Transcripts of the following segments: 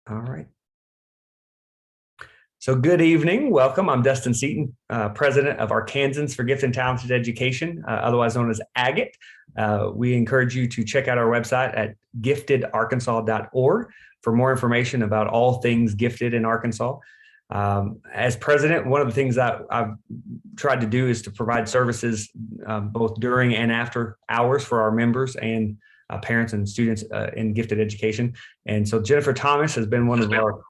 All right. So good evening. Welcome. I'm Dustin Seaton, president of Arkansans for Gifted and Talented Education, otherwise known as AGIT. We encourage you to check out our website at giftedarkansas.org for more information about all things gifted in Arkansas. As president, one of the things that I've tried to do is to provide services both during and after hours for our members and parents and students in gifted education. And so Jennifer Thomas has been one of our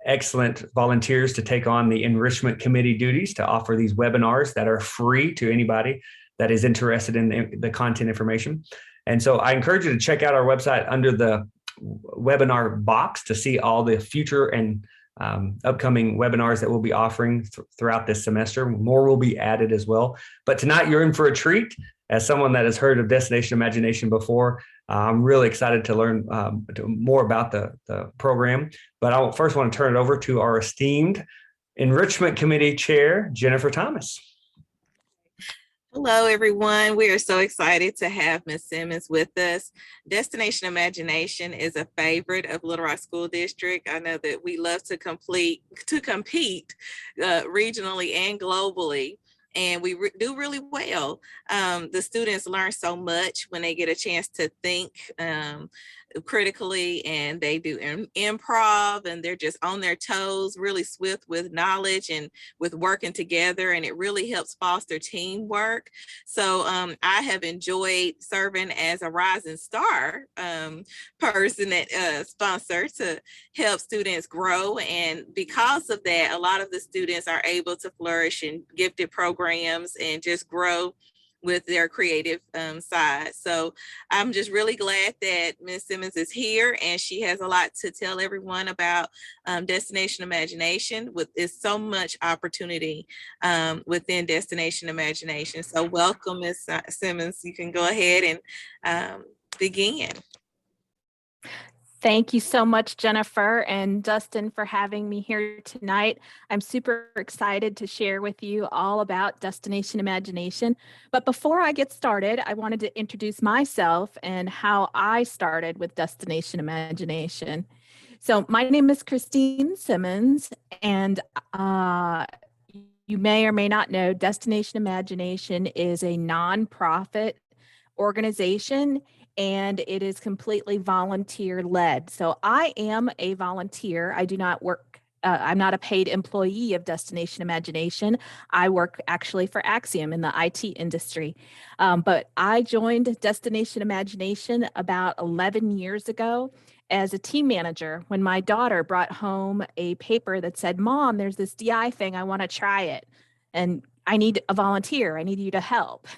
excellent volunteers to take on the enrichment committee duties to offer these webinars that are free to anybody that is interested in the content information. And so I encourage you to check out our website under the webinar box to see all the future and upcoming webinars that we'll be offering throughout this semester. More will be added as well. But tonight you're in for a treat. As someone that has heard of Destination Imagination before, I'm really excited to learn more about the program. But I first want to turn it over to our esteemed Enrichment Committee Chair, Jennifer Thomas. Hello, everyone. We are so excited to have Ms. Simmons with us. Destination Imagination is a favorite of Little Rock School District. I know that we love to compete regionally and globally, and we do really well. The students learn so much when they get a chance to think critically, and they do improv, and they're just on their toes, really swift with knowledge and with working together, and it really helps foster teamwork. So I have enjoyed serving as a Rising Star person that sponsor to help students grow, and because of that, a lot of the students are able to flourish in gifted programs and just grow with their creative side. So I'm just really glad that Ms. Simmons is here, and she has a lot to tell everyone about Destination Imagination. There's so much opportunity within Destination Imagination. So welcome, Ms. Simmons. You can go ahead and begin. Thank you so much, Jennifer and Dustin, for having me here tonight. I'm super excited to share with you all about Destination Imagination. But before I get started, I wanted to introduce myself and how I started with Destination Imagination. So my name is Christine Simmons, and you may or may not know, Destination Imagination is a nonprofit organization, and it is completely volunteer led. So I am a volunteer. I do not work, I'm not a paid employee of Destination Imagination. I work actually for Axiom in the IT industry. But I joined Destination Imagination about 11 years ago as a team manager when my daughter brought home a paper that said, "Mom, there's this DI thing, I want to try it. And I need a volunteer. I need you to help."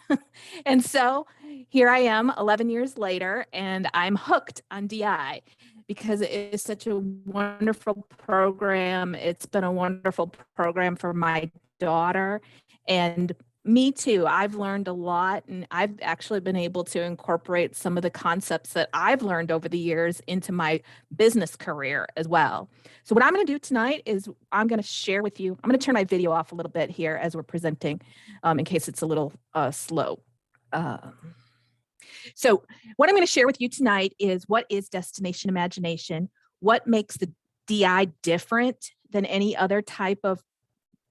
And so here I am 11 years later, and I'm hooked on DI because it is such a wonderful program. It's been a wonderful program for my daughter and me too. I've learned a lot, and I've actually been able to incorporate some of the concepts that I've learned over the years into my business career as well. So what I'm going to do tonight is I'm going to share with you, I'm going to turn my video off a little bit here as we're presenting in case it's a little slow. So what I'm going to share with you tonight is what is Destination Imagination, what makes the DI different than any other type of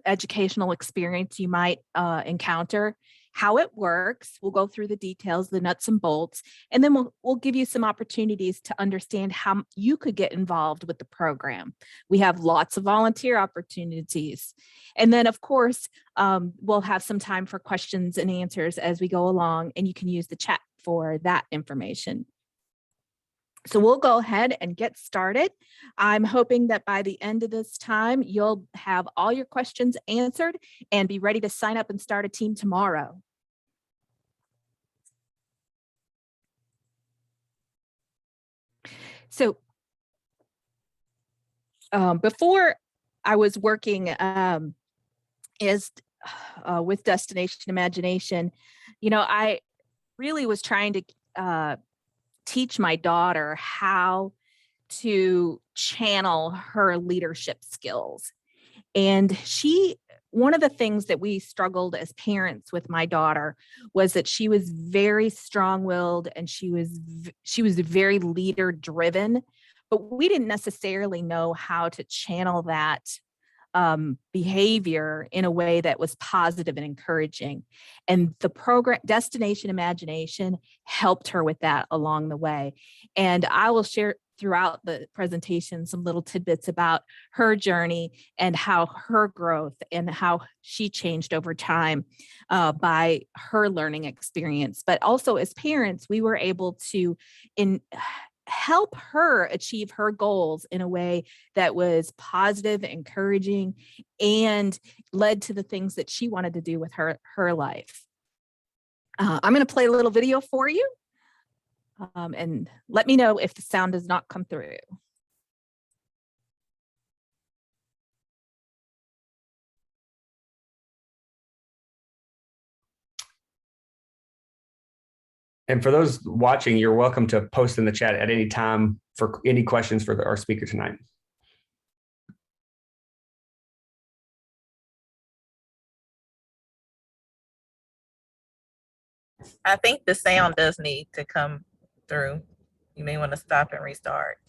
educational experience you might encounter, how it works. We'll go through the details, the nuts and bolts, and then we'll give you some opportunities to understand how you could get involved with the program. We have lots of volunteer opportunities. And then, of course, we'll have some time for questions and answers as we go along, and you can use the chat for that information. So we'll go ahead and get started. I'm hoping that by the end of this time, you'll have all your questions answered and be ready to sign up and start a team tomorrow. So before I was working with Destination Imagination, you know, I really was trying to teach my daughter how to channel her leadership skills. And one of the things that we struggled as parents with my daughter was that she was very strong-willed, and she was very leader-driven, but we didn't necessarily know how to channel that behavior in a way that was positive and encouraging. And the program Destination Imagination helped her with that along the way. And I will share throughout the presentation some little tidbits about her journey and how her growth and how she changed over time by her learning experience. But also as parents, we were able to help her achieve her goals in a way that was positive, encouraging, and led to the things that she wanted to do with her life. I'm going to play a little video for you, and let me know if the sound does not come through. And for those watching, you're welcome to post in the chat at any time for any questions for our speaker tonight. I think the sound does need to come through. You may want to stop and restart.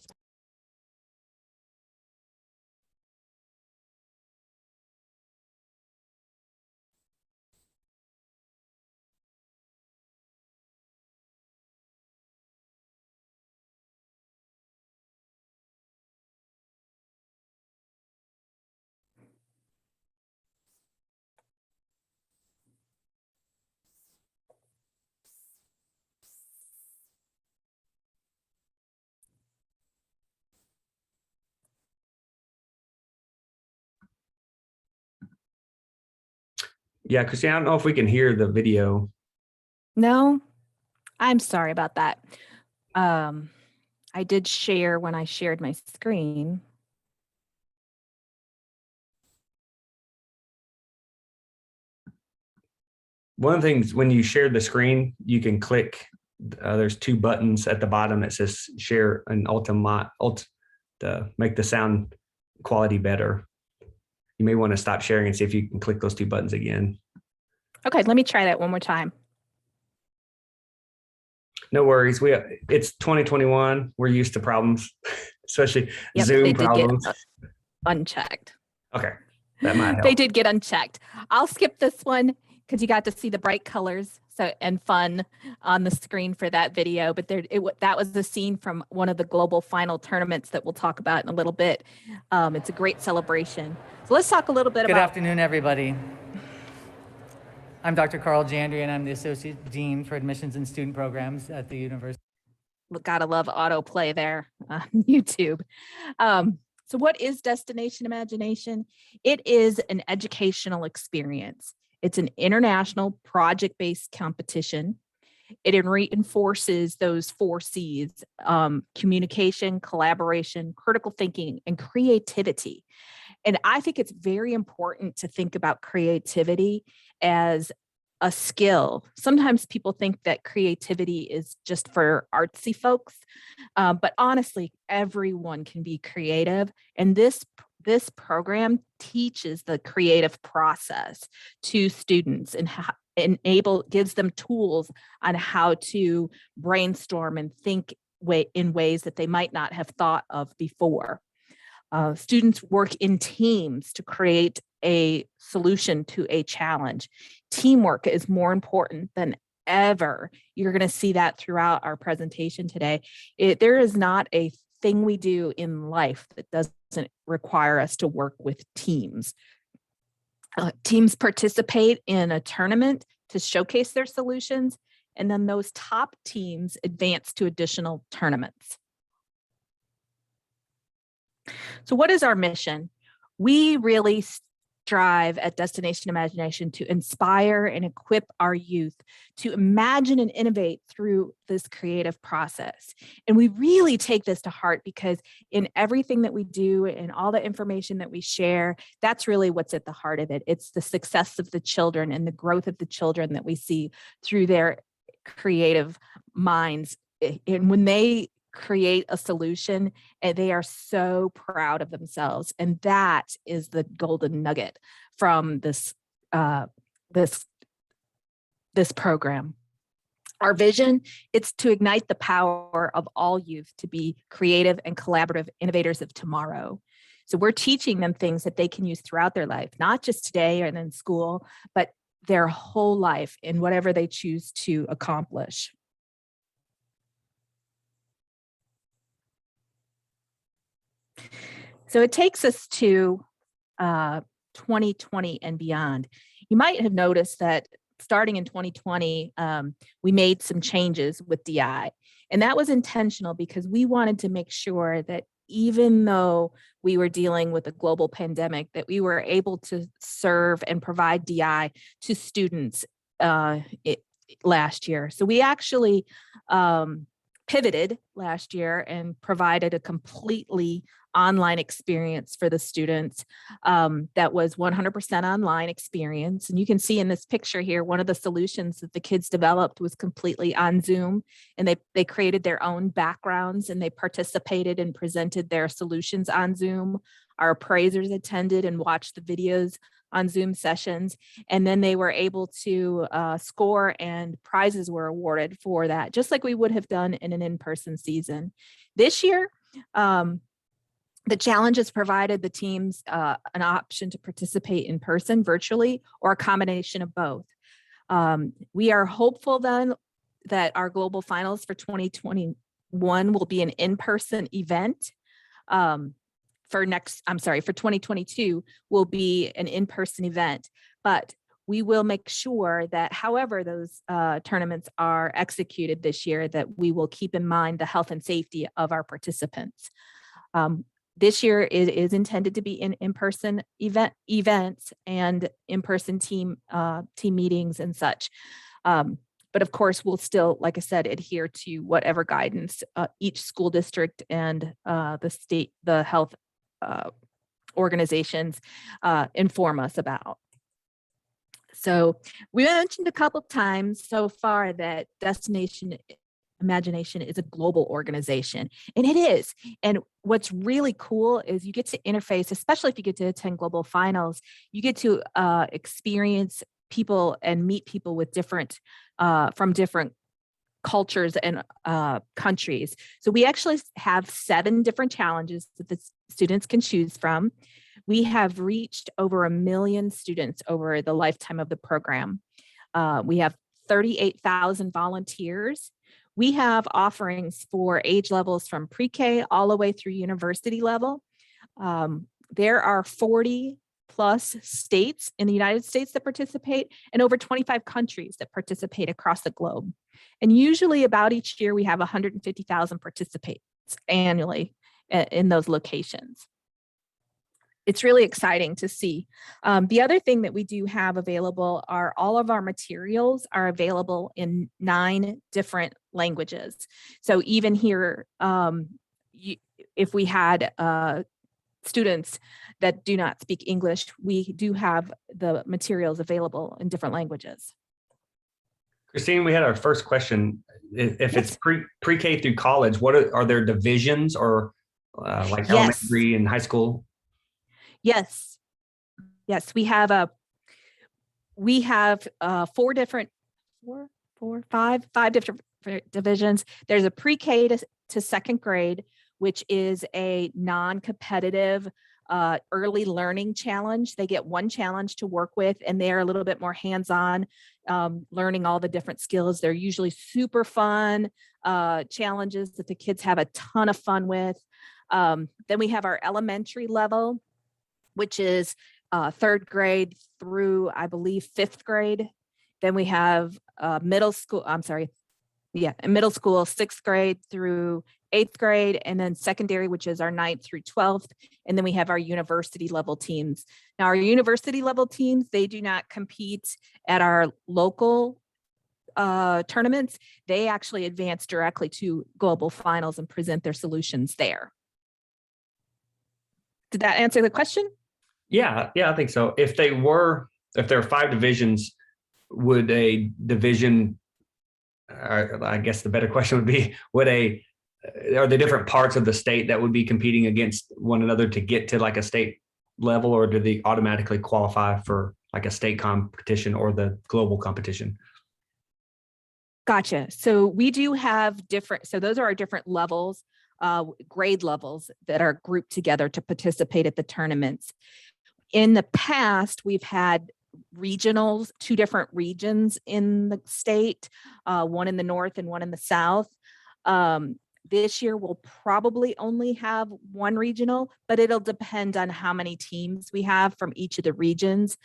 Yeah, Christine, I don't know if we can hear the video. No, I'm sorry about that. I did share when I shared my screen. One of the things, when you share the screen, you can click, there's two buttons at the bottom that says share and alt to make the sound quality better. You may want to stop sharing and see if you can click those two buttons again. Okay, let me try that one more time. No worries. It's 2021. We're used to problems, especially Yep, Zoom they did problems. get unchecked. Okay, that might help. They did get unchecked. I'll skip this one because you got to see the bright colors and fun on the screen for that video. But that was the scene from one of the global final tournaments that we'll talk about in a little bit. It's a great celebration. So let's talk a little bit Good about. afternoon, everybody. I'm Dr. Carl Jandry, and I'm the Associate Dean for Admissions and Student Programs at the University. Gotta love autoplay there on YouTube. So what is Destination Imagination? It is an educational experience. It's an international project-based competition. It reinforces those 4 C's, communication, collaboration, critical thinking, and creativity. And I think it's very important to think about creativity as a skill. Sometimes people think that creativity is just for artsy folks, but honestly, everyone can be creative. And this program teaches the creative process to students and gives them tools on how to brainstorm and think in ways that they might not have thought of before. Students work in teams to create a solution to a challenge. Teamwork is more important than ever. You're going to see that throughout our presentation today. There is not a thing we do in life that doesn't require us to work with teams. Teams participate in a tournament to showcase their solutions, and then those top teams advance to additional tournaments. So what is our mission? We really strive at Destination Imagination to inspire and equip our youth to imagine and innovate through this creative process. And we really take this to heart because in everything that we do and all the information that we share, that's really what's at the heart of it. It's the success of the children and the growth of the children that we see through their creative minds. And when they create a solution and they are so proud of themselves, and that is the golden nugget from this program. Our vision, it's to ignite the power of all youth to be creative and collaborative innovators of tomorrow. So we're teaching them things that they can use throughout their life, not just today and in school, but their whole life in whatever they choose to accomplish. So it takes us to 2020 and beyond. You might have noticed that starting in 2020, we made some changes with DI. And that was intentional because we wanted to make sure that even though we were dealing with a global pandemic, that we were able to serve and provide DI to students last year. So we actually pivoted last year and provided a completely online experience for the students that was 100% online experience. And you can see in this picture here, one of the solutions that the kids developed was completely on Zoom, and they created their own backgrounds and they participated and presented their solutions on Zoom. Our appraisers attended and watched the videos on Zoom sessions, and then they were able to score, and prizes were awarded for that, just like we would have done in an in-person season. This year, the challenges provided the teams an option to participate in person, virtually, or a combination of both. We are hopeful then that our global finals for 2021 will be an in-person event. For 2022 will be an in-person event, but we will make sure that however those tournaments are executed this year, that we will keep in mind the health and safety of our participants. This year it is intended to be in-person events and in-person team meetings and such. But of course, we'll still, like I said, adhere to whatever guidance each school district and the health organizations inform us about. So we mentioned a couple times so far that Destination Imagination is a global organization, and it is. And what's really cool is you get to interface, especially if you get to attend global finals, you get to experience people and meet people with from different cultures and countries. So we actually have 7 different challenges that the students can choose from. We have reached over 1 million students over the lifetime of the program. We have 38,000 volunteers. We have offerings for age levels from pre-K all the way through university level. There are 40 plus states in the United States that participate, and over 25 countries that participate across the globe. And usually about each year, we have 150,000 participants annually in those locations. It's really exciting to see. The other thing that we do have available are all of our materials are available in 9 different languages. So even here, if we had students that do not speak English, we do have the materials available in different languages. Christine, we had our first question. If it's pre-K through college, what are there divisions or like elementary and high school? Yes, we have five different divisions. There's a pre-K to 2nd grade, which is a non-competitive early learning challenge. They get 1 challenge to work with, and they're a little bit more hands-on, learning all the different skills. They're usually super fun challenges that the kids have a ton of fun with. Then we have our elementary level, which is 3rd grade through, I believe, 5th grade. Then we have middle school, 6th grade through 8th grade, and then secondary, which is our 9th through 12th. And then we have our university level teams. Now, our university level teams, they do not compete at our local tournaments. They actually advance directly to global finals and present their solutions there. Did that answer the question? Yeah, I think so. If there are 5 divisions, would a division, I guess the better question would be, are there different parts of the state that would be competing against one another to get to like a state level, or do they automatically qualify for like a state competition or the global competition? Gotcha. So we do have different, so those are our different levels, grade levels that are grouped together to participate at the tournaments. In the past, we've had regionals, 2 different regions in the state, one in the north and one in the south. This year, we'll probably only have 1 regional, but it'll depend on how many teams we have from each of the regions.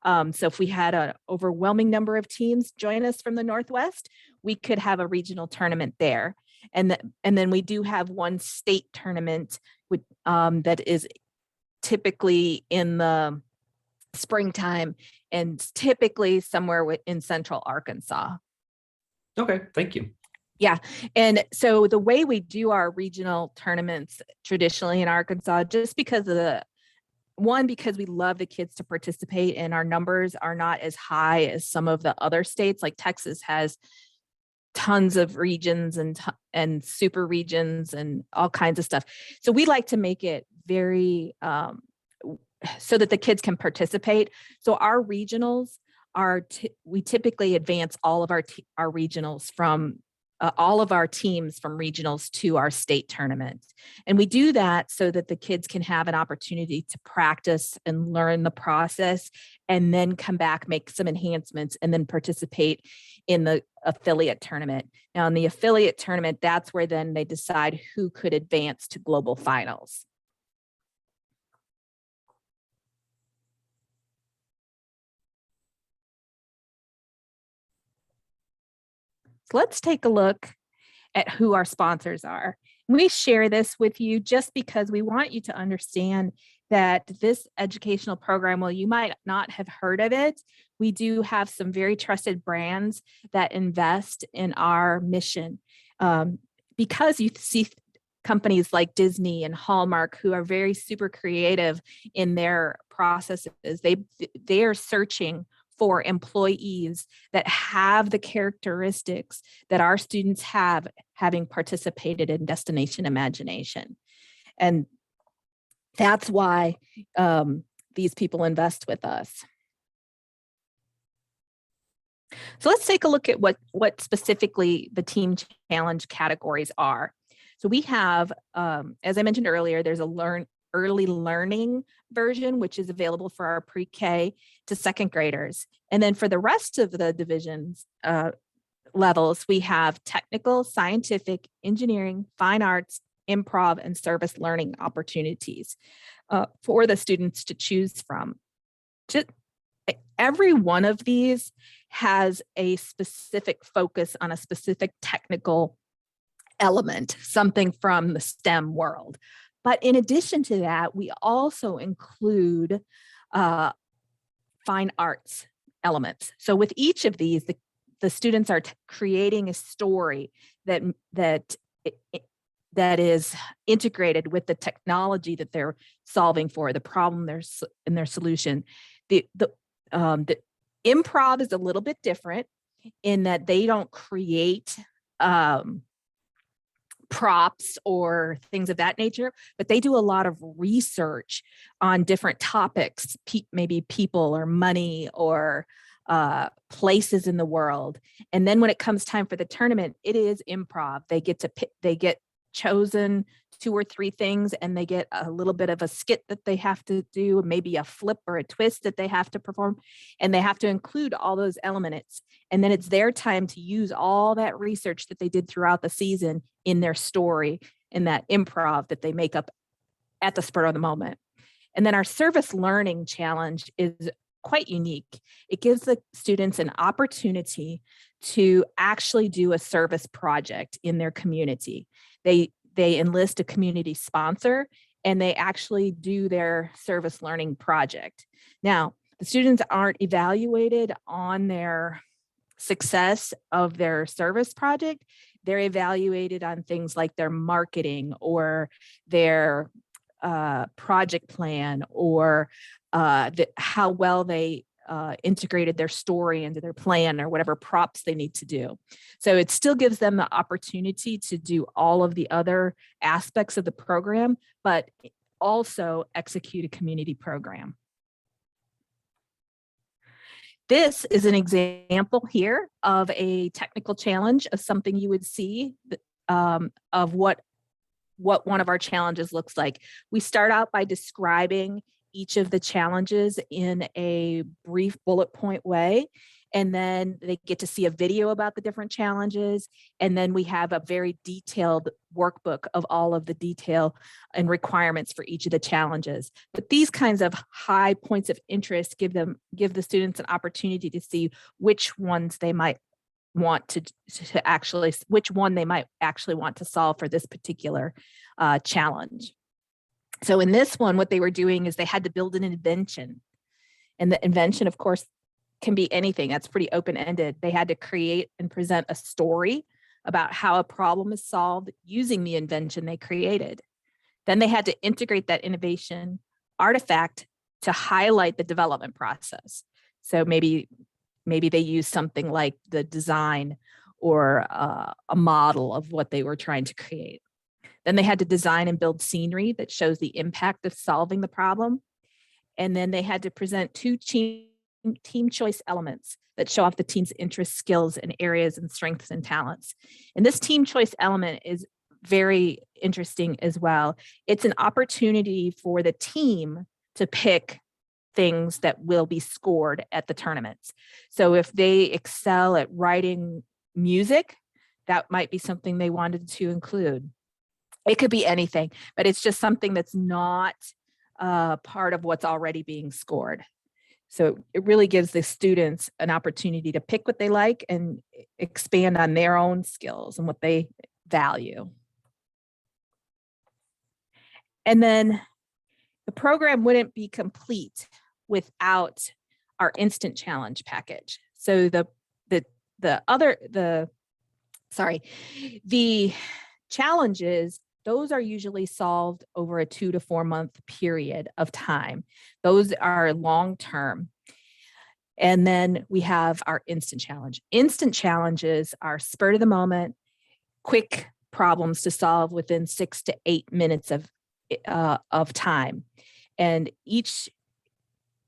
So if we had an overwhelming number of teams join us from the Northwest, we could have a regional tournament there. And then we do have 1 state tournament with, that is typically in the springtime and typically somewhere in central Arkansas. Okay, thank you. Yeah. And so the way we do our regional tournaments traditionally in Arkansas, just because of because we love the kids to participate and our numbers are not as high as some of the other states, like Texas has tons of regions and super regions and all kinds of stuff. So we like to make it very, so that the kids can participate. So our regionals we typically advance all of our regionals from all of our teams from regionals to our state tournament. And we do that so that the kids can have an opportunity to practice and learn the process and then come back, make some enhancements, and then participate in the affiliate tournament. Now, in the affiliate tournament, that's where then they decide who could advance to global finals. So let's take a look at who our sponsors are. We share this with you just because we want you to understand that this educational program, while you might not have heard of it, we do have some very trusted brands that invest in our mission. Because you see companies like Disney and Hallmark who are very super creative in their processes, they are searching for employees that have the characteristics that our students have having participated in Destination Imagination. And that's why these people invest with us. So let's take a look at what specifically the Team Challenge categories are. So we have, as I mentioned earlier, there's a early learning version, which is available for our pre-K to 2nd graders. And then for the rest of the divisions levels, we have technical, scientific, engineering, fine arts, improv, and service learning opportunities for the students to choose from. Every one of these has a specific focus on a specific technical element, something from the STEM world. But in addition to that, we also include fine arts elements. So with each of these, the students are creating a story that is integrated with the technology that they're solving for, the problem and their solution. The improv is a little bit different in that they don't create props or things of that nature, but they do a lot of research on different topics, maybe people or money or places in the world. And then when it comes time for the tournament, it is improv. They get chosen 2 or 3 things, and they get a little bit of a skit that they have to do, maybe a flip or a twist that they have to perform, and they have to include all those elements. And then it's their time to use all that research that they did throughout the season in their story, in that improv that they make up at the spur of the moment. And then our service learning challenge is quite unique. It gives the students an opportunity to actually do a service project in their community. They enlist a community sponsor and they actually do their service learning project. Now, the students aren't evaluated on their success of their service project. They're evaluated on things like their marketing or their project plan or how well they integrated their story into their plan or whatever props they need to do. So it still gives them the opportunity to do all of the other aspects of the program, but also execute a community program. This is an example here of a technical challenge of something you would see of what one of our challenges looks like. We start out by describing each of the challenges in a brief bullet point way. And then they get to see a video about the different challenges. And then we have a very detailed workbook of all of the detail and requirements for each of the challenges. But these kinds of high points of interest give the students an opportunity to see which ones they might want to actually, which one they might actually want to solve for this particular challenge. So in this one, what they were doing is they had to build an invention. And the invention, of course, can be anything. That's pretty open-ended. They had to create and present a story about how a problem is solved using the invention they created. Then they had to integrate that innovation artifact to highlight the development process. So maybe they use something like the design or a model of what they were trying to create. Then they had to design and build scenery that shows the impact of solving the problem. And then they had to present two team choice elements that show off the team's interests, skills, and areas and strengths and talents. And this team choice element is very interesting as well. It's an opportunity for the team to pick things that will be scored at the tournaments. So if they excel at writing music, that might be something they wanted to include. It could be anything, but it's just something that's not part of what's already being scored. So it really gives the students an opportunity to pick what they like and expand on their own skills and what they value. And then the program wouldn't be complete without our instant challenge package. So the challenges, those are usually solved over a 2 to 4 month period of time. Those are long-term. And then we have our instant challenge. Instant challenges are spur of the moment, quick problems to solve within 6 to 8 minutes of time. And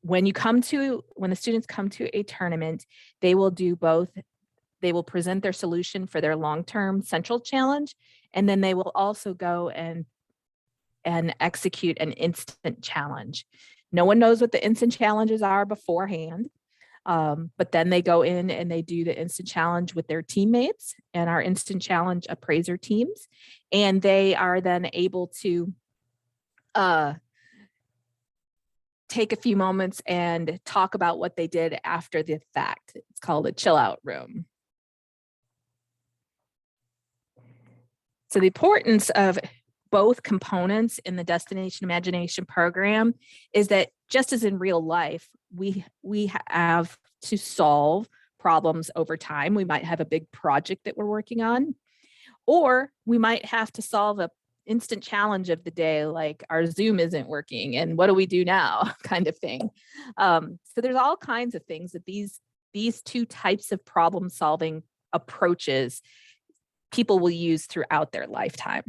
when the students come to a tournament, they will do both. They will present their solution for their long-term central challenge, and then they will also go and execute an instant challenge. No one knows what the instant challenges are beforehand, but then they go in and they do the instant challenge with their teammates and our instant challenge appraiser teams, and they are then able to take a few moments and talk about what they did after the fact. It's called a chill out room. So the importance of both components in the Destination Imagination program is that just as in real life, we have to solve problems over time. We might have a big project that we're working on, or we might have to solve a instant challenge of the day, like our Zoom isn't working and what do we do now kind of thing. So there's all kinds of things that these two types of problem solving approaches people will use throughout their lifetime.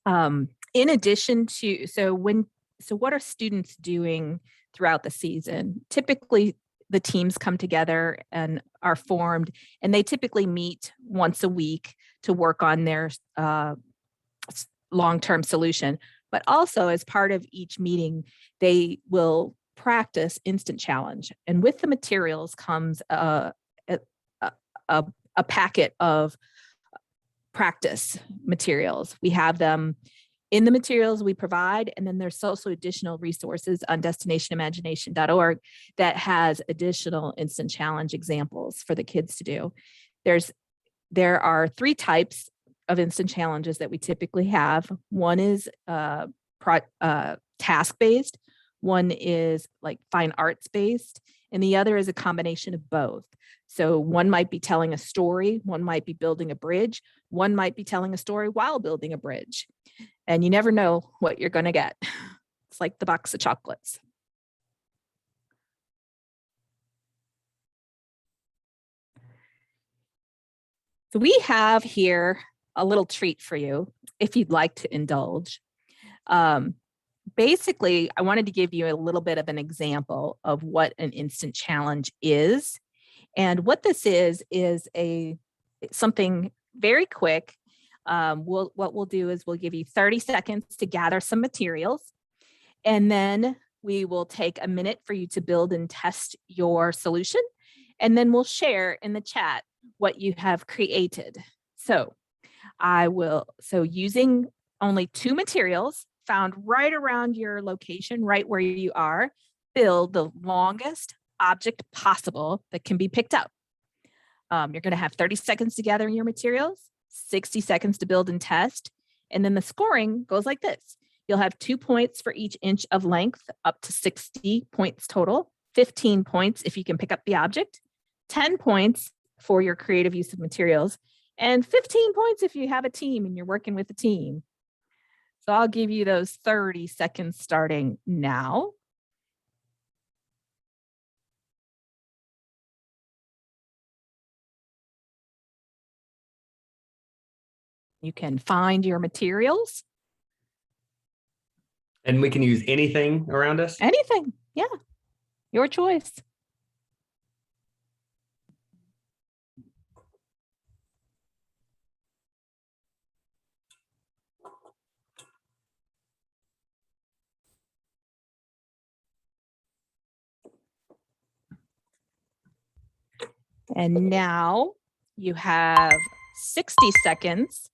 In addition to, so what are students doing throughout the season? Typically, the teams come together and are formed, and they typically meet once a week to work on their long-term solution. But also, as part of each meeting, they will practice instant challenge. And with the materials comes a packet of practice materials. We have them in the materials we provide, and then there's also additional resources on destinationimagination.org that has additional instant challenge examples for the kids to do. There are 3 types of instant challenges that we typically have. One is task-based, one is like fine arts based, and the other is a combination of both. So one might be telling a story, one might be building a bridge, one might be telling a story while building a bridge. And you never know what you're going to get. It's like the box of chocolates. So we have here a little treat for you if you'd like to indulge. Basically, I wanted to give you a little bit of an example of what an instant challenge is. And what this is something very quick. What we'll do is we'll give you 30 seconds to gather some materials, and then we will take a minute for you to build and test your solution. And then we'll share in the chat what you have created. So using only 2 materials found right around your location, right where you are, build the longest object possible that can be picked up. You're going to have 30 seconds to gather your materials, 60 seconds to build and test. And then the scoring goes like this. You'll have 2 points for each inch of length, up to 60 points total, 15 points if you can pick up the object, 10 points for your creative use of materials, and 15 points if you have a team and you're working with a team. So I'll give you those 30 seconds starting now. You can find your materials. And we can use anything around us? Anything, yeah, your choice. And now you have 60 seconds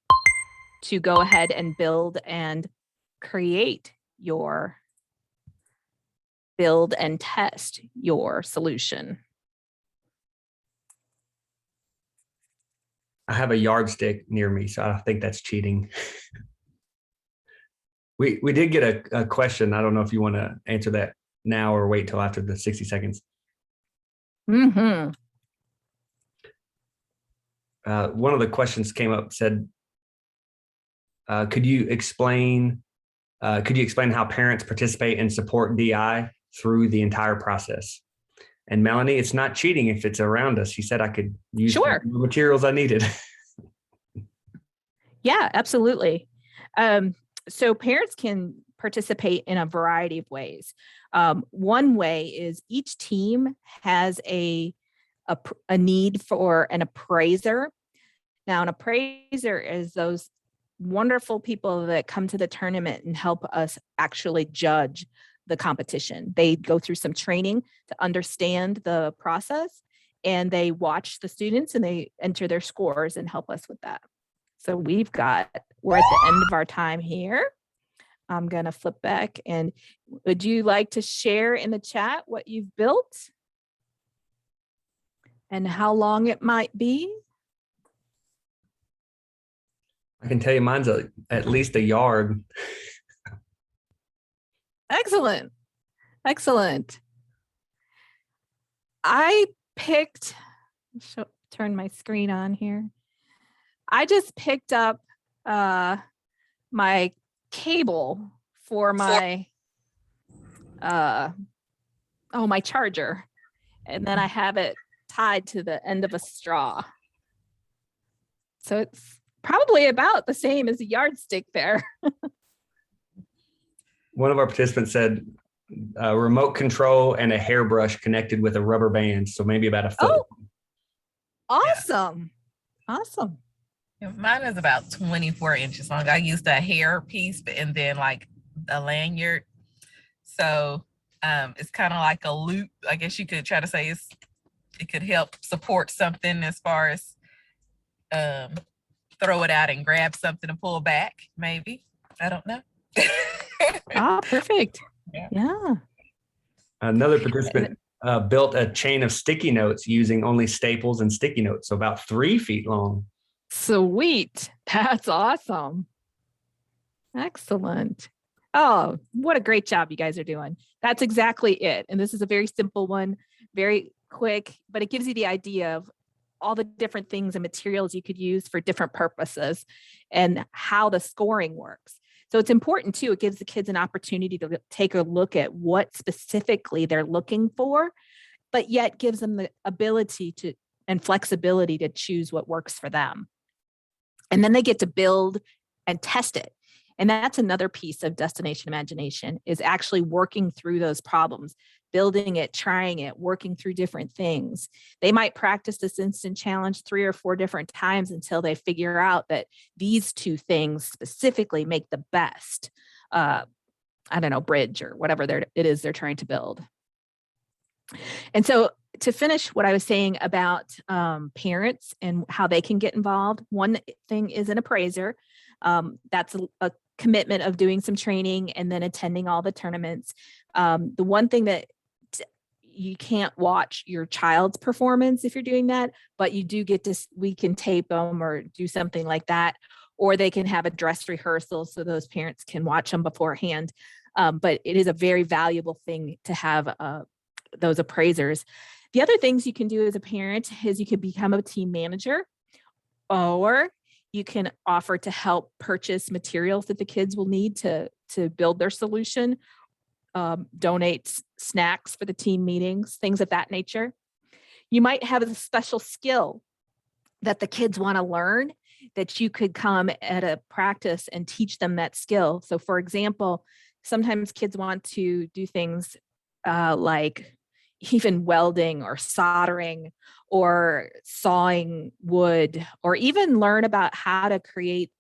to go ahead and build and create your build and test your solution. I have a yardstick near me, so I think that's cheating. We did get a question. I don't know if you want to answer that now or wait till after the 60 seconds. Mm-hmm. One of the questions came up, said, could you explain how parents participate and support DI through the entire process? And Melanie, it's not cheating if it's around us. She said I could use the materials I needed. Yeah, absolutely. So parents can participate in a variety of ways. One way is each team has a need for an appraiser. Now, an appraiser is those wonderful people that come to the tournament and help us actually judge the competition. They go through some training to understand the process, and they watch the students and they enter their scores and help us with that. So we're at the end of our time here. I'm going to flip back, and would you like to share in the chat what you've built and how long it might be? I can tell you mine's at least a yard. Excellent. Excellent. I picked, turn my screen on here. I just picked up my cable for my my charger, and then I have it tied to the end of a straw. So it's probably about the same as a yardstick there. One of our participants said a remote control and a hairbrush connected with a rubber band. So maybe about a foot. Oh, awesome. Yeah. Awesome. Mine is about 24 inches long. I used a hair piece and then like a lanyard. So it's kind of like a loop. I guess you could try to say it could help support something as far as throw it out and grab something and pull back, maybe. I don't know. Perfect. Yeah. Another participant built a chain of sticky notes using only staples and sticky notes, so about 3 feet long. Sweet. That's awesome. Excellent. Oh, what a great job you guys are doing. That's exactly it. And this is a very simple one, very quick, but it gives you the idea of all the different things and materials you could use for different purposes and how the scoring works. So it's important too, it gives the kids an opportunity to take a look at what specifically they're looking for, but yet gives them the ability to and flexibility to choose what works for them. And then they get to build and test it. And that's another piece of destination imagination, is actually working through those problems, building it, trying it, working through different things. They might practice this instant challenge 3 or 4 different times until they figure out that these 2 things specifically make the best, bridge or whatever it is they're trying to build. And so to finish what I was saying about parents and how they can get involved, one thing is an appraiser. That's a commitment of doing some training and then attending all the tournaments. The one thing that you can't watch your child's performance if you're doing that, but you do get to, we can tape them or do something like that, or they can have a dress rehearsal so those parents can watch them beforehand. But it is a very valuable thing to have those appraisers. The other things you can do as a parent is you can become a team manager, or you can offer to help purchase materials that the kids will need to build their solution, donate snacks for the team meetings, things of that nature. You might have a special skill that the kids want to learn that you could come at a practice and teach them that skill. So for example, sometimes kids want to do things like even welding or soldering or sawing wood, or even learn about how to create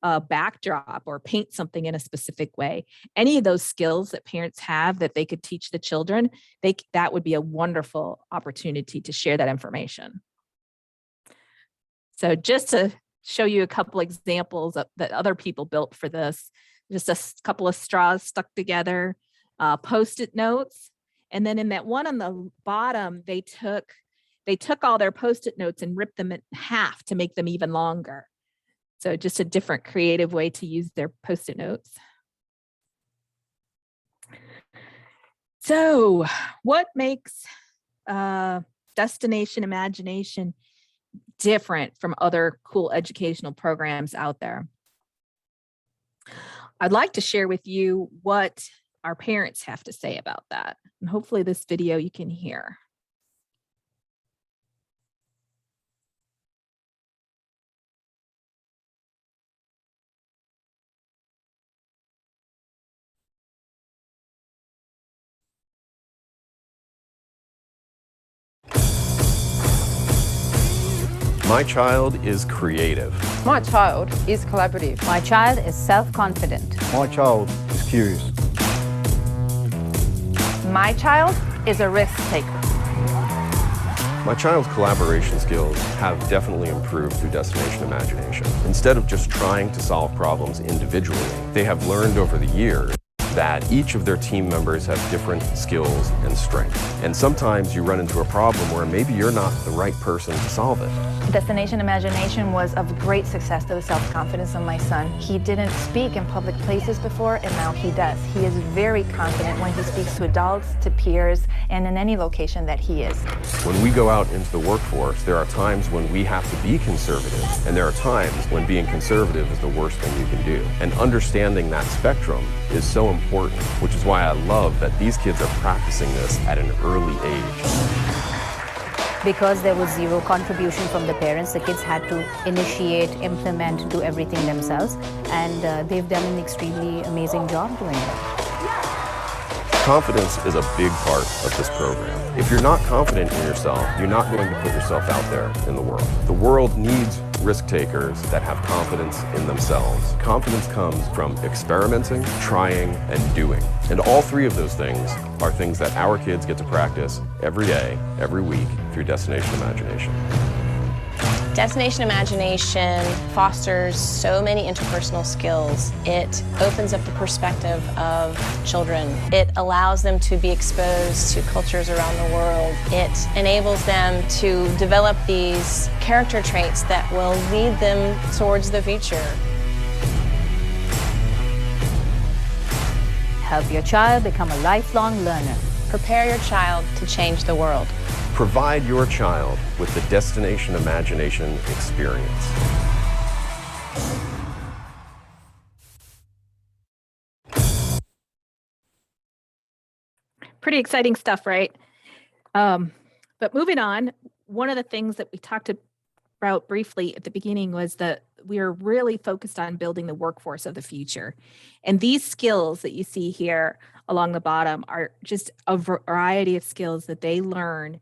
a backdrop or paint something in a specific way. Any of those skills that parents have that they could teach the children, that would be a wonderful opportunity to share that information. So just to show you a couple examples that other people built for this, just a couple of straws stuck together, Post-it notes. And then in that one on the bottom, they took all their Post-it notes and ripped them in half to make them even longer. So just a different creative way to use their Post-it notes. So what makes Destination Imagination different from other cool educational programs out there? I'd like to share with you what our parents have to say about that. And hopefully this video you can hear. My child is creative. My child is collaborative. My child is self-confident. My child is curious. My child is a risk taker. My child's collaboration skills have definitely improved through Destination Imagination. Instead of just trying to solve problems individually, they have learned over the years that each of their team members have different skills and strengths. And sometimes you run into a problem where maybe you're not the right person to solve it. Destination Imagination was of great success to the self-confidence of my son. He didn't speak in public places before, and now he does. He is very confident when he speaks to adults, to peers, and in any location that he is. When we go out into the workforce, there are times when we have to be conservative, and there are times when being conservative is the worst thing you can do. And understanding that spectrum is so important, which is why I love that these kids are practicing this at an early age. Because there was zero contribution from the parents, the kids had to initiate, implement, do everything themselves, and they've done an extremely amazing job doing it. Confidence is a big part of this program. If you're not confident in yourself, you're not going to put yourself out there in the world. The world needs risk takers that have confidence in themselves. Confidence comes from experimenting, trying, and doing. And all 3 of those things are things that our kids get to practice every day, every week through Destination Imagination. Destination Imagination fosters so many interpersonal skills. It opens up the perspective of children. It allows them to be exposed to cultures around the world. It enables them to develop these character traits that will lead them towards the future. Help your child become a lifelong learner. Prepare your child to change the world. Provide your child with the Destination Imagination experience. Pretty exciting stuff, right? But moving on, one of the things that we talked about briefly at the beginning was the we are really focused on building the workforce of the future. And these skills that you see here along the bottom are just a variety of skills that they learn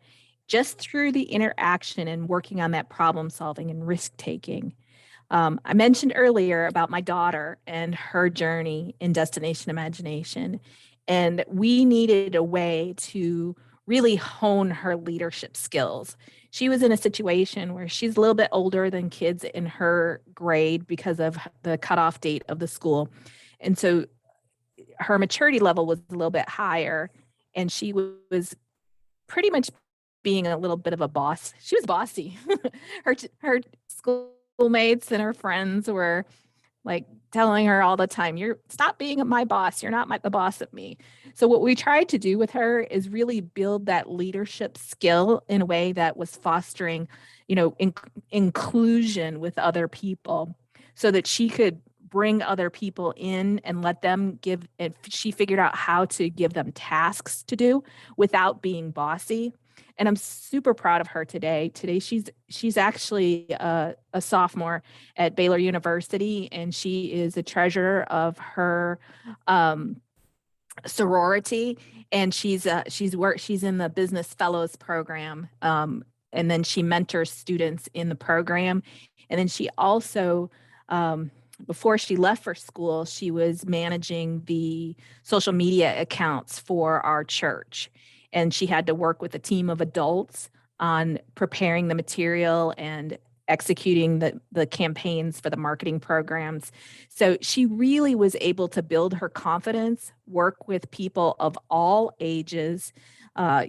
just through the interaction and working on that problem solving and risk taking. I mentioned earlier about my daughter and her journey in Destination Imagination, and we needed a way to really hone her leadership skills. She was in a situation where she's a little bit older than kids in her grade because of the cutoff date of the school. And so her maturity level was a little bit higher, and she was pretty much being a little bit of a boss. She was bossy. her schoolmates and her friends were like telling her all the time, stop being my boss. You're not the boss of me. So what we tried to do with her is really build that leadership skill in a way that was fostering, inclusion with other people so that she could bring other people in and let them and she figured out how to give them tasks to do without being bossy. And I'm super proud of her today. Today, she's actually a sophomore at Baylor University, and she is a treasurer of her sorority. And she's in the Business Fellows program, and then she mentors students in the program. And then she also, before she left for school, she was managing the social media accounts for our church. And she had to work with a team of adults on preparing the material and executing the campaigns for the marketing programs. So she really was able to build her confidence, work with people of all ages,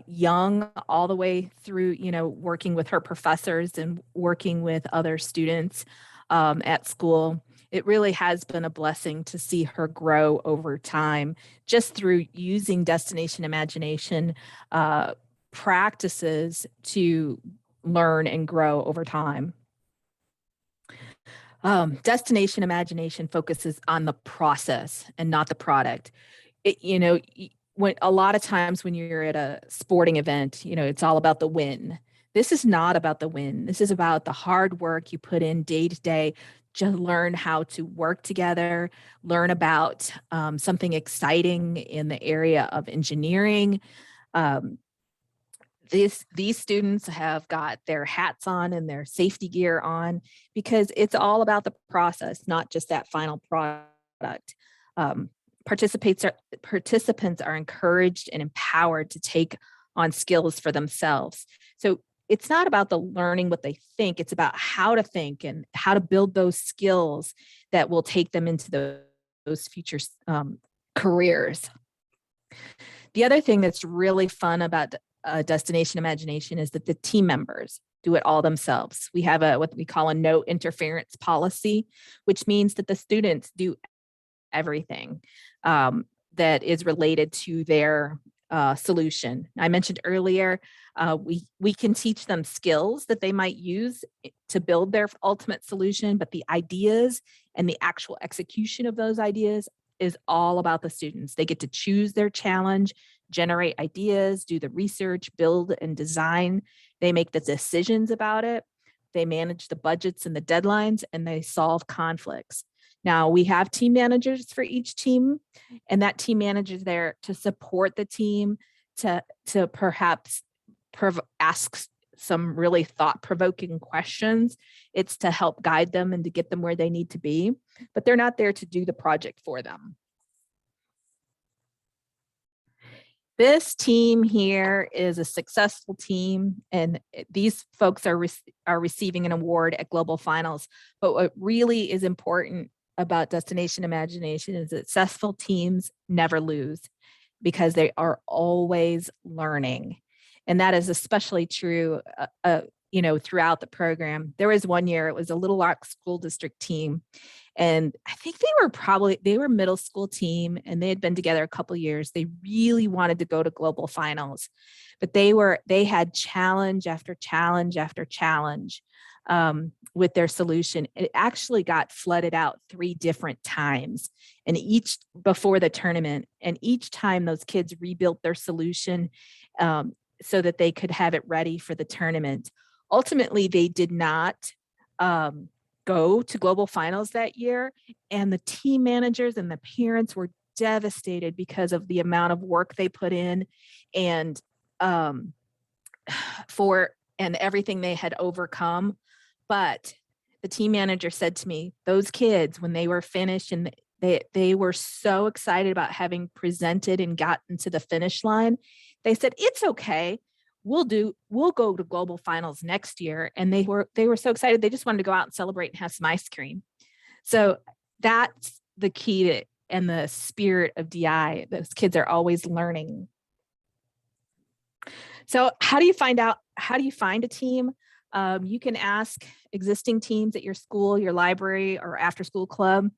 young all the way through, working with her professors and working with other students at school. It really has been a blessing to see her grow over time just through using Destination Imagination practices to learn and grow over time. Destination Imagination focuses on the process and not the product. When a lot of times when you're at a sporting event, it's all about the win. This is not about the win. This is about the hard work you put in day to day to learn how to work together, learn about something exciting in the area of engineering. These students have got their hats on and their safety gear on because it's all about the process, not just that final product. Participants are encouraged and empowered to take on skills for themselves. So it's not about the learning what they think, it's about how to think and how to build those skills that will take them into those future careers. The other thing that's really fun about Destination Imagination is that the team members do it all themselves. We have what we call a no interference policy, which means that the students do everything that is related to their solution. I mentioned earlier, we can teach them skills that they might use to build their ultimate solution, but the ideas and the actual execution of those ideas is all about the students. They get to choose their challenge, generate ideas, do the research, build and design. They make the decisions about it. They manage the budgets and the deadlines, and they solve conflicts. Now, we have team managers for each team, and that team manager is there to support the team, to perhaps ask some really thought-provoking questions. It's to help guide them and to get them where they need to be, but they're not there to do the project for them. This team here is a successful team, and these folks are receiving an award at Global Finals. But what really is important about Destination Imagination is that successful teams never lose because they are always learning. And that is especially true, throughout the program. There was one year, it was a Little Rock School District team. And I think they were a middle school team, and they had been together a couple of years. They really wanted to go to Global Finals, but they had challenge after challenge after challenge with their solution. It actually got flooded out 3 different times, and each before the tournament. And each time those kids rebuilt their solution so that they could have it ready for the tournament. Ultimately, they did not go go to global finals that year, and the team managers and the parents were devastated because of the amount of work they put in and and everything they had overcome. But the team manager said to me, those kids, when they were finished and they were so excited about having presented and gotten to the finish line, they said, it's okay. We'll go to global finals next year. And they were so excited. They just wanted to go out and celebrate and have some ice cream. So that's the key to, and the spirit of DI. Those kids are always learning. So how do you find a team? You can ask existing teams at your school, your library, or after school club.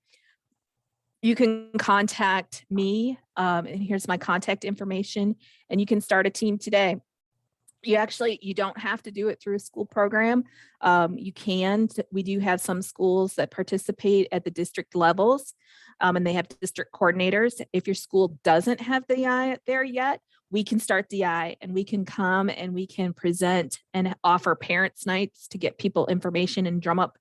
You can contact me, and here's my contact information, and you can start a team today. You don't have to do it through a school program. You can. We do have some schools that participate at the district levels, and they have district coordinators. If your school doesn't have DI there yet, we can start DI, and we can come and we can present and offer parents' nights to get people information and drum up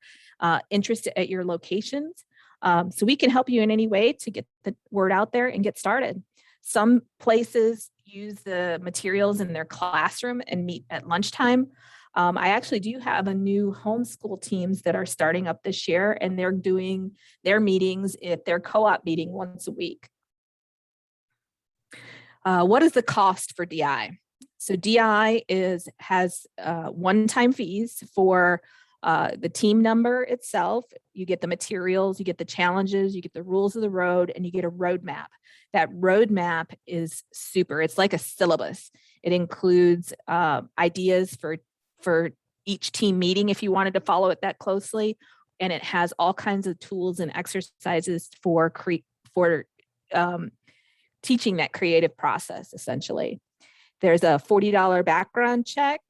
interest at your locations. So we can help you in any way to get the word out there and get started. Some places use the materials in their classroom and meet at lunchtime. I actually do have a new homeschool teams that are starting up this year, and they're doing their meetings at their co-op meeting once a week. What is the cost for DI? So DI has one-time fees for the team number itself. You get the materials, you get the challenges, you get the rules of the road, and you get a roadmap. That roadmap is super. It's like a syllabus. It includes ideas for each team meeting if you wanted to follow it that closely, and it has all kinds of tools and exercises for teaching that creative process. Essentially, there's a $40 background check.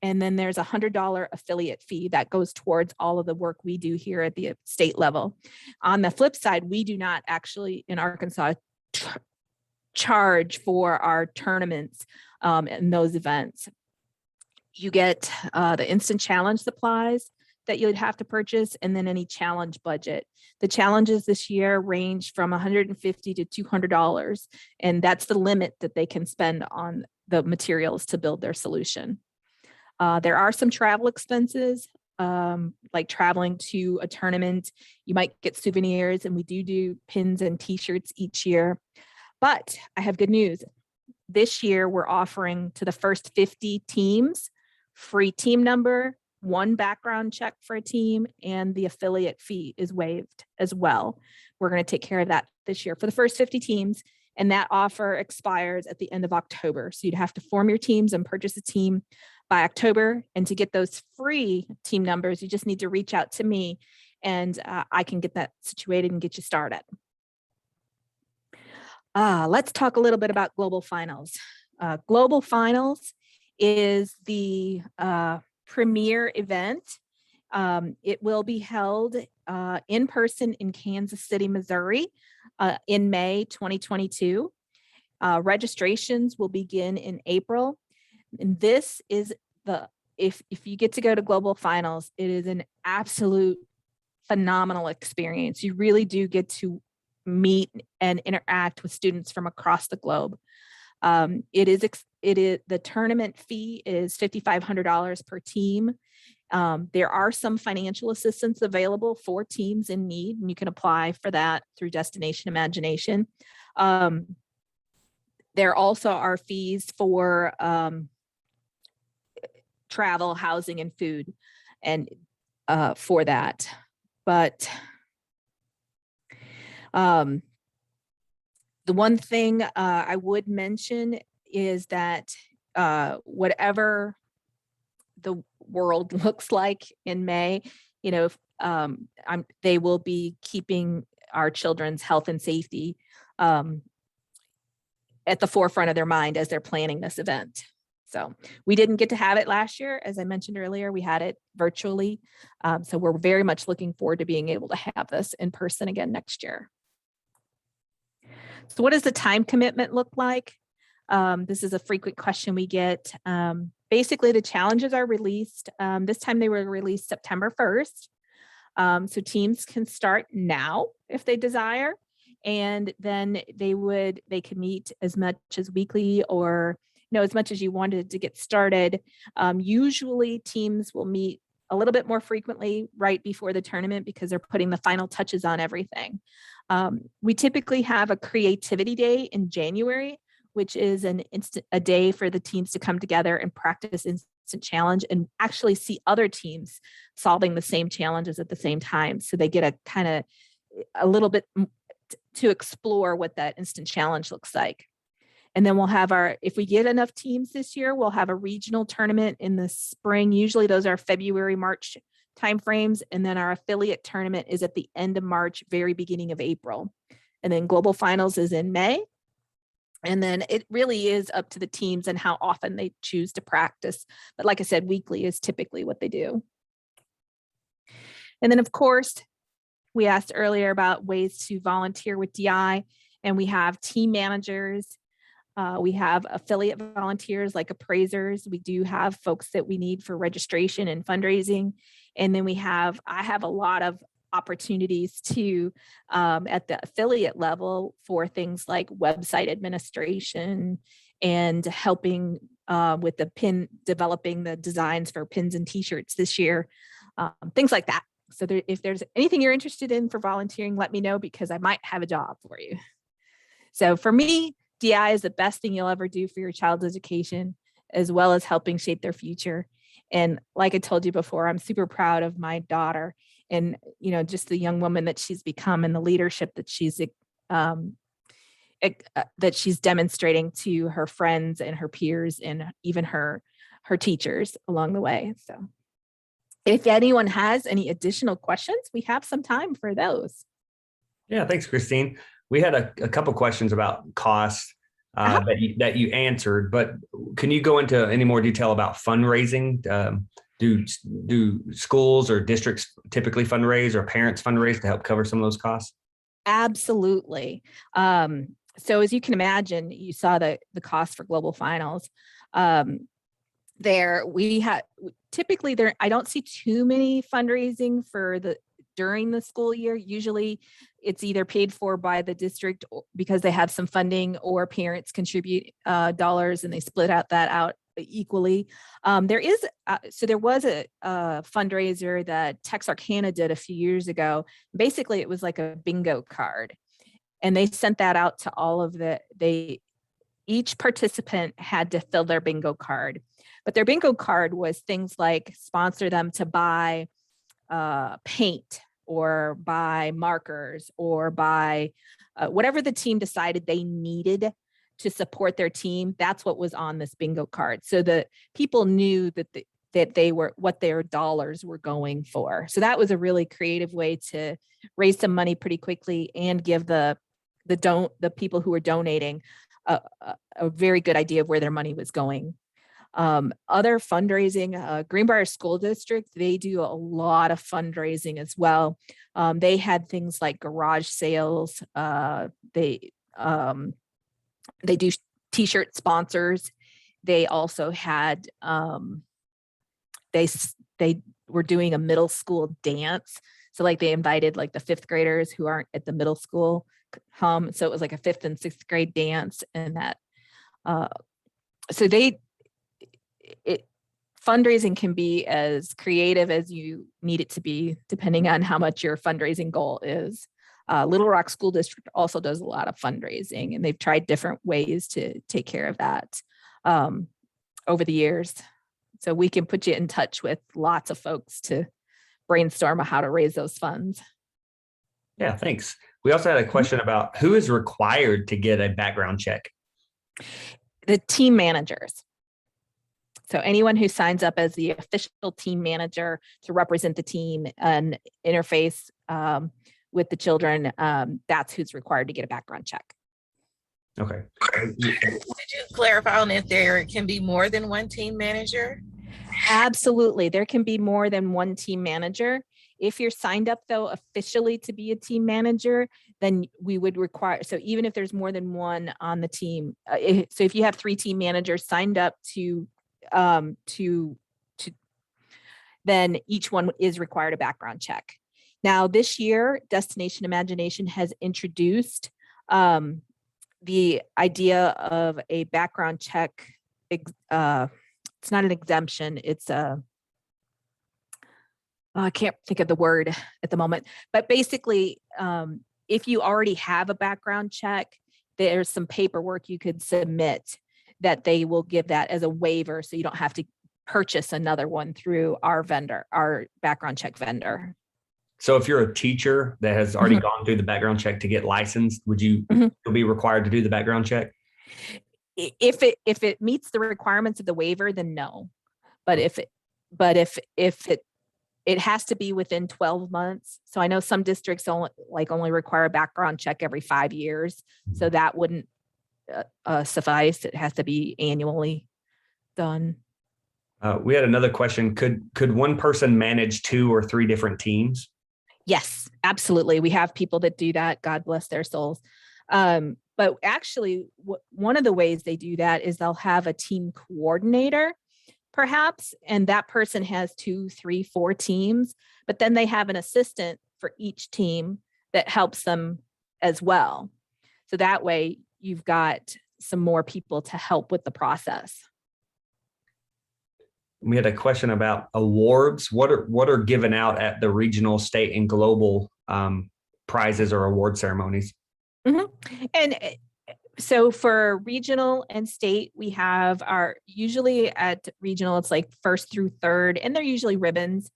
And then there's a $100 affiliate fee that goes towards all of the work we do here at the state level. On the flip side, we do not actually in Arkansas charge for our tournaments and those events. You get the instant challenge supplies that you'd have to purchase, and then any challenge budget. The challenges this year range from $150 to $200, and that's the limit that they can spend on the materials to build their solution. There are some travel expenses, like traveling to a tournament. You might get souvenirs, and we do pins and t-shirts each year. But I have good news. This year, we're offering to the first 50 teams, free team number, one background check for a team, and the affiliate fee is waived as well. We're going to take care of that this year for the first 50 teams. And that offer expires at the end of October. So you'd have to form your teams and purchase a team by October. And to get those free team numbers, you just need to reach out to me, and I can get that situated and get you started. Let's talk a little bit about Global Finals. Global Finals is the premier event. It will be held in person in Kansas City, Missouri in May 2022. Registrations will begin in April. And this is if you get to go to Global Finals, it is an absolute phenomenal experience. You really do get to meet and interact with students from across the globe. The tournament fee is $5,500 per team. There are some financial assistance available for teams in need, and you can apply for that through Destination Imagination. There also are fees for travel, housing, and food, and for that. But the one thing I would mention is that whatever the world looks like in May, they will be keeping our children's health and safety at the forefront of their mind as they're planning this event. So we didn't get to have it last year. As I mentioned earlier, we had it virtually. So we're very much looking forward to being able to have this in person again next year. So what does the time commitment look like? This is a frequent question we get. Basically, the challenges are released. This time they were released September 1st. So teams can start now if they desire, and then they can meet as much as weekly or as much as you wanted to get started. Usually teams will meet a little bit more frequently right before the tournament because they're putting the final touches on everything. We typically have a creativity day in January, which is a day for the teams to come together and practice instant challenge and actually see other teams solving the same challenges at the same time. So they get a little bit to explore what that instant challenge looks like. And then we'll have if we get enough teams this year, we'll have a regional tournament in the spring. Usually those are February, March timeframes. And then our affiliate tournament is at the end of March, very beginning of April. And then global finals is in May. And then it really is up to the teams and how often they choose to practice. But like I said, weekly is typically what they do. And then of course, we asked earlier about ways to volunteer with DI, and we have team managers. We have affiliate volunteers like appraisers. We do have folks that we need for registration and fundraising. And then I have a lot of opportunities to at the affiliate level for things like website administration and helping with developing the designs for pins and t-shirts this year, things like that. So if there's anything you're interested in for volunteering, let me know because I might have a job for you. So for me, DI is the best thing you'll ever do for your child's education, as well as helping shape their future. And like I told you before, I'm super proud of my daughter and, just the young woman that she's become and the leadership that she's demonstrating to her friends and her peers and even her teachers along the way. So if anyone has any additional questions, we have some time for those. Yeah, thanks, Christine. We had a couple questions about costs that you answered, but can you go into any more detail about fundraising? Do schools or districts typically fundraise or parents fundraise to help cover some of those costs? Absolutely. So as you can imagine, you saw the cost for global finals. Typically I don't see too many fundraising during the school year. Usually it's either paid for by the district because they have some funding, or parents contribute dollars and they split that out equally. There was a fundraiser that Texarkana did a few years ago. Basically it was like a bingo card, and they sent that out to all of each participant had to fill their bingo card, but their bingo card was things like sponsor them to buy paint or buy markers or buy whatever the team decided they needed to support their team. That's what was on this bingo card. So the people knew that they were what their dollars were going for. So that was a really creative way to raise some money pretty quickly and give the people who were donating a very good idea of where their money was going. Other fundraising, Greenbrier School District, they do a lot of fundraising as well. They had things like garage sales. They do t-shirt sponsors. They also had, they were doing a middle school dance. So like they invited like the fifth graders who aren't at the middle school home. So it was like a 5th and 6th grade dance, and that, fundraising can be as creative as you need it to be, depending on how much your fundraising goal is. Little Rock School District also does a lot of fundraising, and they've tried different ways to take care of that over the years. So we can put you in touch with lots of folks to brainstorm how to raise those funds. Yeah, thanks. We also had a question about who is required to get a background check? The team managers. So anyone who signs up as the official team manager to represent the team and interface with the children, that's who's required to get a background check. Okay. Could you clarify on if there can be more than one team manager? Absolutely. There can be more than one team manager. If you're signed up, though, officially to be a team manager, then we would require, so even if there's more than one on the team, so if you have 3 team managers signed up then each one is required a background check. Now, this year, Destination Imagination has introduced the idea of a background check. It's not an exemption. It's I can't think of the word at the moment, but basically, if you already have a background check, there's some paperwork you could submit that they will give that as a waiver, so you don't have to purchase another one through our vendor, our background check vendor. So if you're a teacher that has already gone through the background check to get licensed, would you still be required to do the background check? If it meets the requirements of the waiver, then no. But if it has to be within 12 months. So I know some districts only require a background check every 5 years. So that wouldn't suffice. It has to be annually done. We had another question. Could one person manage 2 or 3 different teams? Yes, absolutely. We have people that do that. God bless their souls. But actually, one of the ways they do that is they'll have a team coordinator, perhaps, and that person has 2, 3, 4 teams, but then they have an assistant for each team that helps them as well. So that way you've got some more people to help with the process. We had a question about awards. What are given out at the regional, state, and global prizes or award ceremonies? And so for regional and state, we have usually at regional, it's like 1st through 3rd, and they're usually ribbons.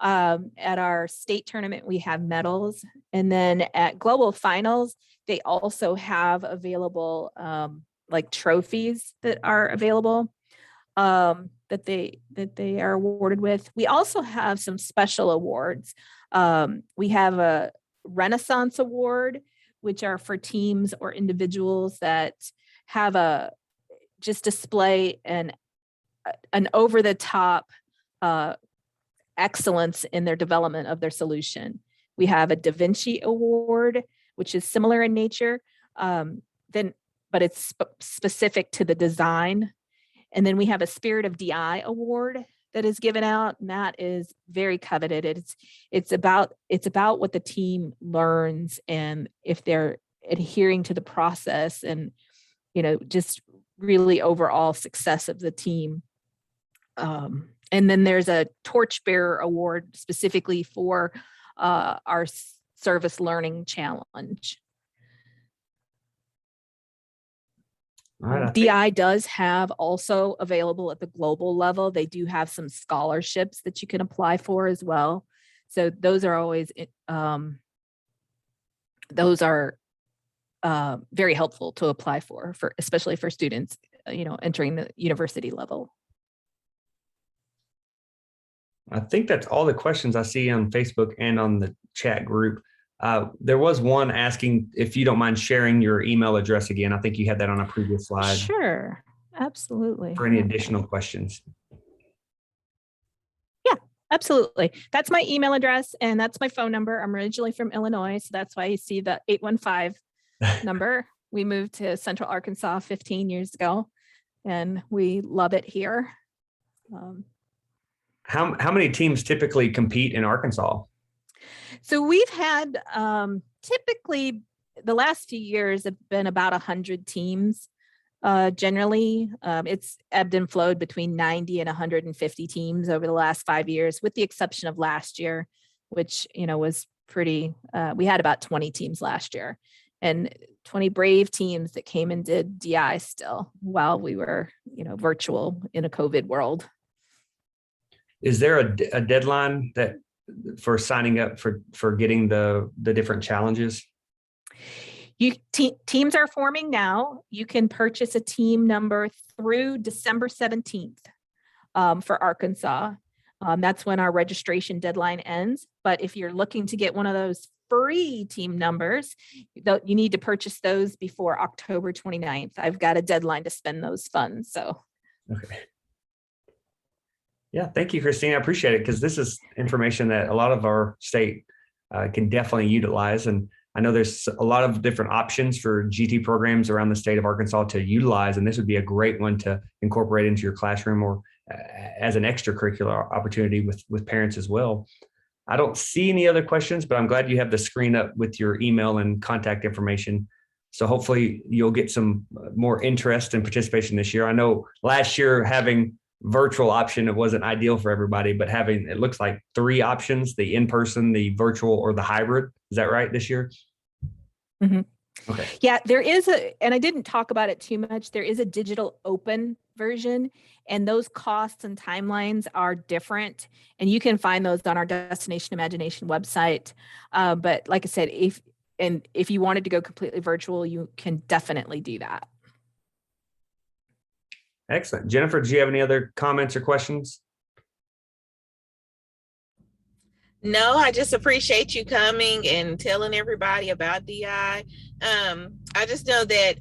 At our state tournament, we have medals. And then at global finals, they also have available like trophies that are available. That they are awarded with. We also have some special awards. We have a Renaissance Award, which are for teams or individuals that have just display an over-the-top excellence in their development of their solution. We have a Da Vinci Award, which is similar in nature, but it's specific to the design. And then we have a Spirit of DI Award that is given out, and that is very coveted. It's about what the team learns and if they're adhering to the process, and just really overall success of the team. And then there's a Torchbearer Award specifically for our Service Learning Challenge. DI does have also available at the global level. They do have some scholarships that you can apply for as well. So those are always, very helpful to apply for especially for students, entering the university level. I think that's all the questions I see on Facebook and on the chat group. There was one asking if you don't mind sharing your email address again. I think you had that on a previous slide. Sure, absolutely. For any additional questions. Yeah, absolutely. That's my email address and that's my phone number. I'm originally from Illinois, so that's why you see the 815 number. We moved to Central Arkansas 15 years ago, and we love it here. How many teams typically compete in Arkansas? So we've had typically the last few years have been about 100 teams. Generally, it's ebbed and flowed between 90 and 150 teams over the last 5 years, with the exception of last year, which was pretty. We had about 20 teams last year, and 20 brave teams that came and did DI still while we were virtual in a COVID world. Is there a deadline for signing up for getting the different challenges? Teams are forming now. You can purchase a team number through December 17th for Arkansas. That's when our registration deadline ends. But if you're looking to get one of those free team numbers, you need to purchase those before October 29th. I've got a deadline to spend those funds. So. Okay. Yeah, thank you, Christine. I appreciate it, because this is information that a lot of our state can definitely utilize. And I know there's a lot of different options for GT programs around the state of Arkansas to utilize, and this would be a great one to incorporate into your classroom or as an extracurricular opportunity with parents as well. I don't see any other questions, but I'm glad you have the screen up with your email and contact information. So hopefully you'll get some more interest and participation this year. I know last year having virtual option, it wasn't ideal for everybody, but having, it looks like 3 options, the in-person, the virtual, or the hybrid. Is that right this year? Mhm. Okay. Yeah, there is and I didn't talk about it too much. There is a digital open version, and those costs and timelines are different. And you can find those on our Destination Imagination website. But like I said, if you wanted to go completely virtual, you can definitely do that. Excellent. Jennifer, do you have any other comments or questions? No, I just appreciate you coming and telling everybody about DI. I just know that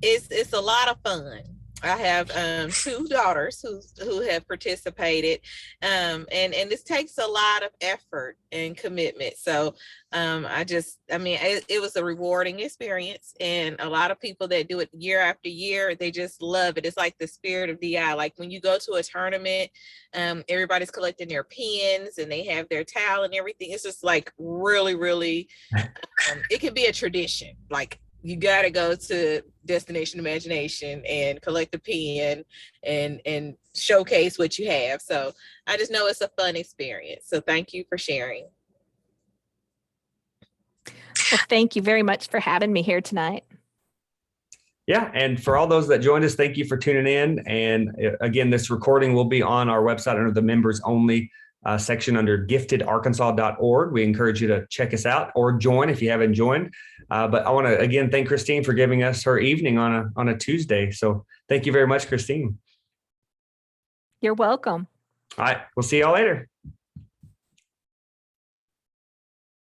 it's a lot of fun. I have 2 daughters who have participated, and this takes a lot of effort and commitment. So it was a rewarding experience, and a lot of people that do it year after year, they just love it. It's like the spirit of DI. Like when you go to a tournament, everybody's collecting their pins and they have their towel and everything. It's just like really, really, it can be a tradition. Like you got to go to Destination Imagination and collect a pen and showcase what you have. So I just know it's a fun experience. So thank you for sharing. Well, thank you very much for having me here tonight. Yeah, and for all those that joined us, thank you for tuning in. And again, this recording will be on our website under the members only section under giftedarkansas.org. We encourage you to check us out or join if you haven't joined. But I want to again thank Christine for giving us her evening on a Tuesday. So thank you very much, Christine. You're welcome. All right, we'll see y'all later.